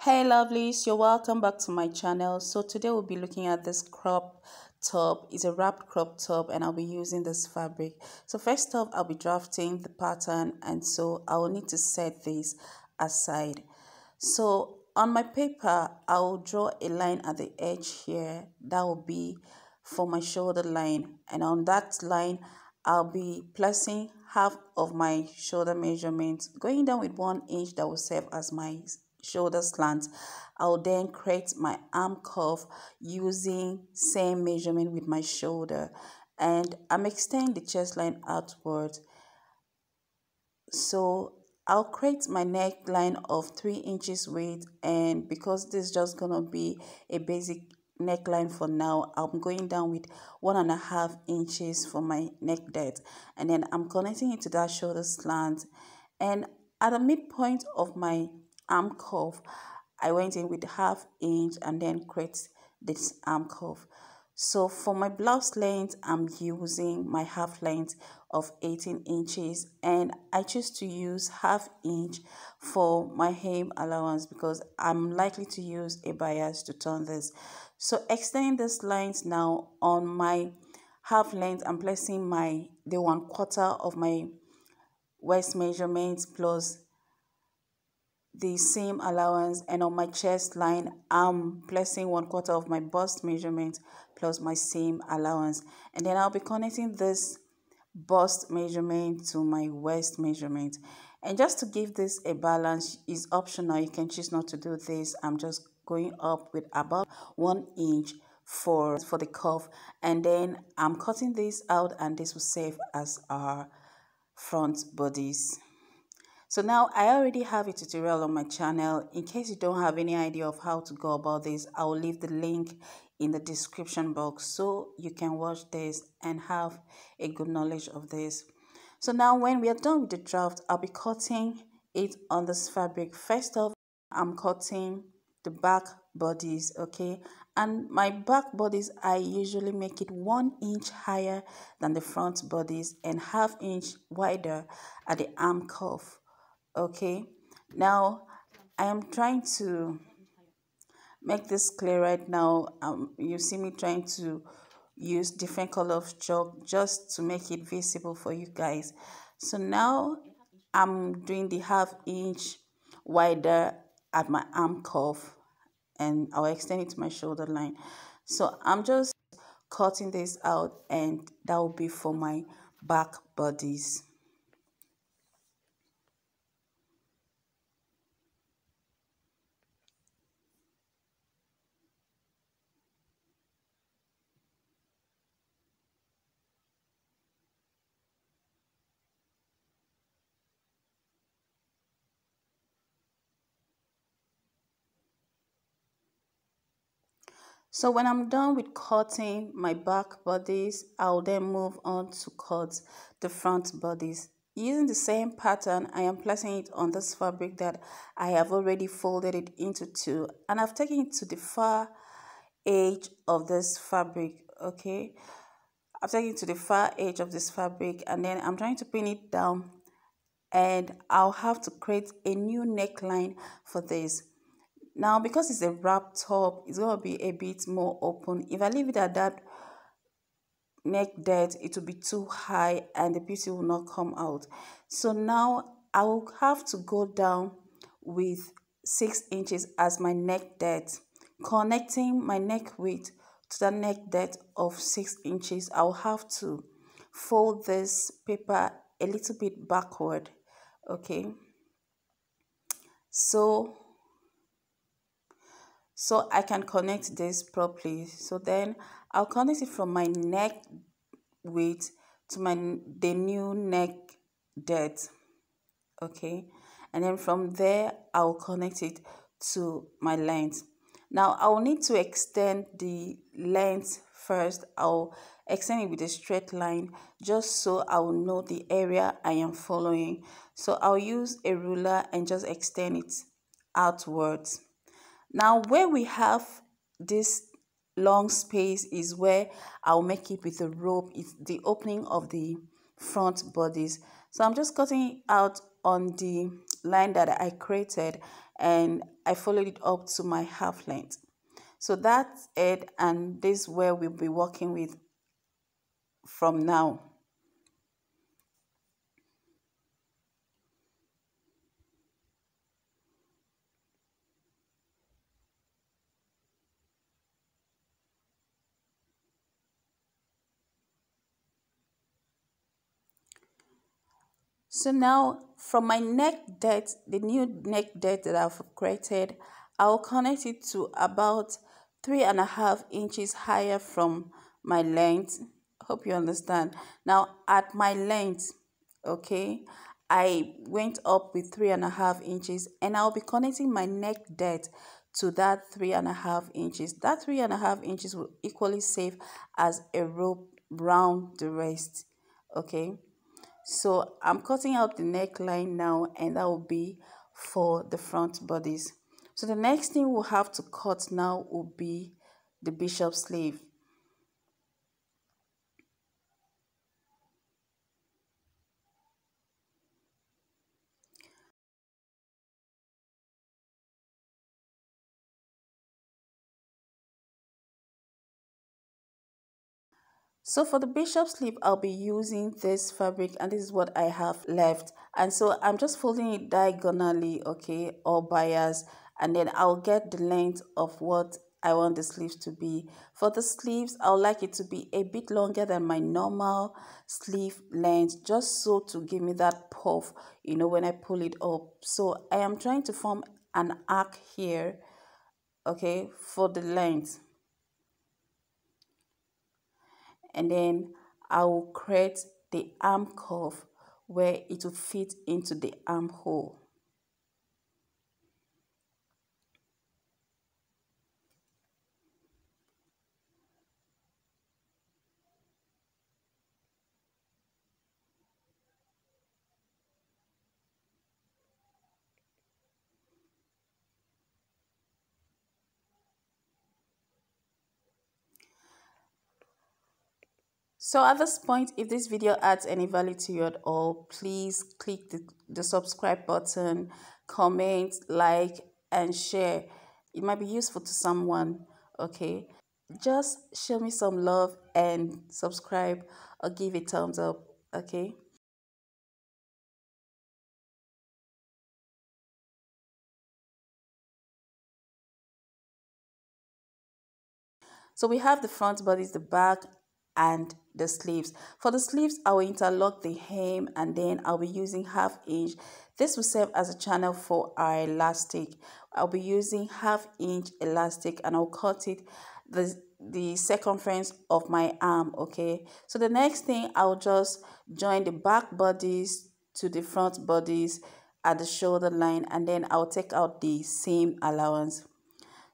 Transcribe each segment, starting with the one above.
Hey lovelies, you're welcome back to my channel. So today we'll be looking at this crop top. It's a wrapped crop top and I'll be using this fabric. So first off, I'll be drafting the pattern, and so I will need to set this aside. So on my paper, I'll draw a line at the edge here. That will be for my shoulder line, and on that line I'll be placing half of my shoulder measurement, going down with 1 inch that will serve as my shoulder slant. I'll then create my arm curve using same measurement with my shoulder, and I'm extending the chest line outward. So I'll create my neckline of 3 inches width, and because this is just gonna be a basic neckline for now, I'm going down with 1.5 inches for my neck depth, and then I'm connecting it to that shoulder slant. And at the midpoint of my arm curve, I went in with 1/2 inch and then create this arm curve. So for my blouse length, I'm using my half length of 18 inches, and I choose to use 1/2 inch for my hem allowance because I'm likely to use a bias to turn this. So extending this lines now on my half length, I'm placing the 1/4 of my waist measurement plus the seam allowance, and on my chest line I'm placing 1/4 of my bust measurement plus my seam allowance, and then I'll be connecting this bust measurement to my waist measurement. And just to give this a balance, is optional, you can choose not to do this. I'm just going up with about 1 inch for the cuff, and then I'm cutting this out, and this will serve as our front bodies. So now I already have a tutorial on my channel. In case you don't have any idea of how to go about this, I will leave the link in the description box so you can watch this and have a good knowledge of this. So now when we are done with the draft, I'll be cutting it on this fabric. First off, I'm cutting the back bodies, okay? And my back bodies, I usually make it 1 inch higher than the front bodies and 1/2 inch wider at the arm cuff. Okay, now I am trying to make this clear right now. You see me trying to use different color of chalk just to make it visible for you guys. So now I'm doing the 1/2 inch wider at my arm cuff, and I'll extend it to my shoulder line. So I'm just cutting this out, and that will be for my back bodies. So when I'm done with cutting my back bodies, I'll then move on to cut the front bodies. Using the same pattern, I am placing it on this fabric that I have already folded it into two, and I've taken it to the far edge of this fabric, okay? I've taken it to the far edge of this fabric, and then I'm trying to pin it down, and I'll have to create a new neckline for this. Now, because it's a wrap top, it's going to be a bit more open. If I leave it at that neck depth, it will be too high and the beauty will not come out. So now I will have to go down with 6 inches as my neck depth, connecting my neck width to the neck depth of 6 inches. I'll have to fold this paper a little bit backward, okay? So I can connect this properly. So then I'll connect it from my neck width to the new neck depth, okay? And then from there I'll connect it to my length. Now I'll need to extend the length first. I'll extend it with a straight line just so I will know the area I am following. So I'll use a ruler and just extend it outwards. Now where we have this long space is where I'll make it with a rope. It's the opening of the front bodies. So I'm just cutting it out on the line that I created, and I followed it up to my half length. So that's it, and this is where we'll be working with from now. So now from my neck depth, the new neck depth that I've created, I'll connect it to about 3.5 inches higher from my length. Hope you understand. Now at my length, okay, I went up with 3.5 inches, and I'll be connecting my neck depth to that 3.5 inches. That 3.5 inches will equally serve as a rope round the waist. Okay, so I'm cutting out the neckline now, and that will be for the front bodies. So the next thing we'll have to cut now will be the bishop sleeve. So for the bishop sleeve, I'll be using this fabric, and this is what I have left. And so I'm just folding it diagonally, okay, or bias, and then I'll get the length of what I want the sleeves to be. For the sleeves, I would like it to be a bit longer than my normal sleeve length, just so to give me that puff, when I pull it up. So I am trying to form an arc here, okay, for the length. And then I will create the arm curve where it will fit into the armhole. So at this point, if this video adds any value to you at all, please click the subscribe button, comment, like, and share. It might be useful to someone, okay? Just show me some love and subscribe or give a thumbs up, okay? So we have the front bodies, the back, and the sleeves. For the sleeves, I will interlock the hem, and then I'll be using 1/2 inch. This will serve as a channel for our elastic. I'll be using 1/2 inch elastic, and I'll cut it the circumference of my arm, okay? So the next thing, I'll just join the back bodies to the front bodies at the shoulder line, and then I'll take out the seam allowance.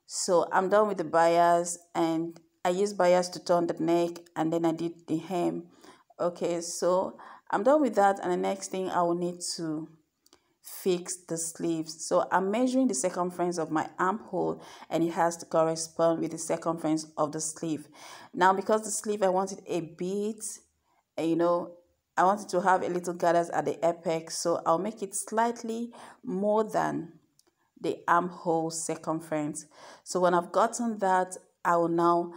So I'm done with the bias, and I use bias to turn the neck, and then I did the hem. Okay, so I'm done with that, and the next thing I will need to fix the sleeves. So I'm measuring the circumference of my armhole, and it has to correspond with the circumference of the sleeve. Now because the sleeve, I want it a bit, I want it to have a little gathers at the apex, so I'll make it slightly more than the armhole circumference. So when I've gotten that, I will now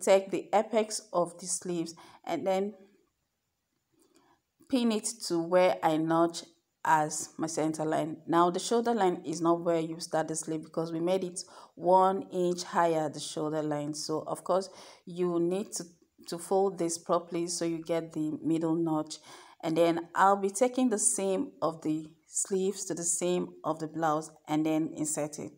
take the apex of the sleeves and then pin it to where I notch as my center line. Now the shoulder line is not where you start the sleeve, because we made it 1 inch higher the shoulder line. So of course you need to fold this properly so you get the middle notch. And then I'll be taking the seam of the sleeves to the seam of the blouse and then insert it.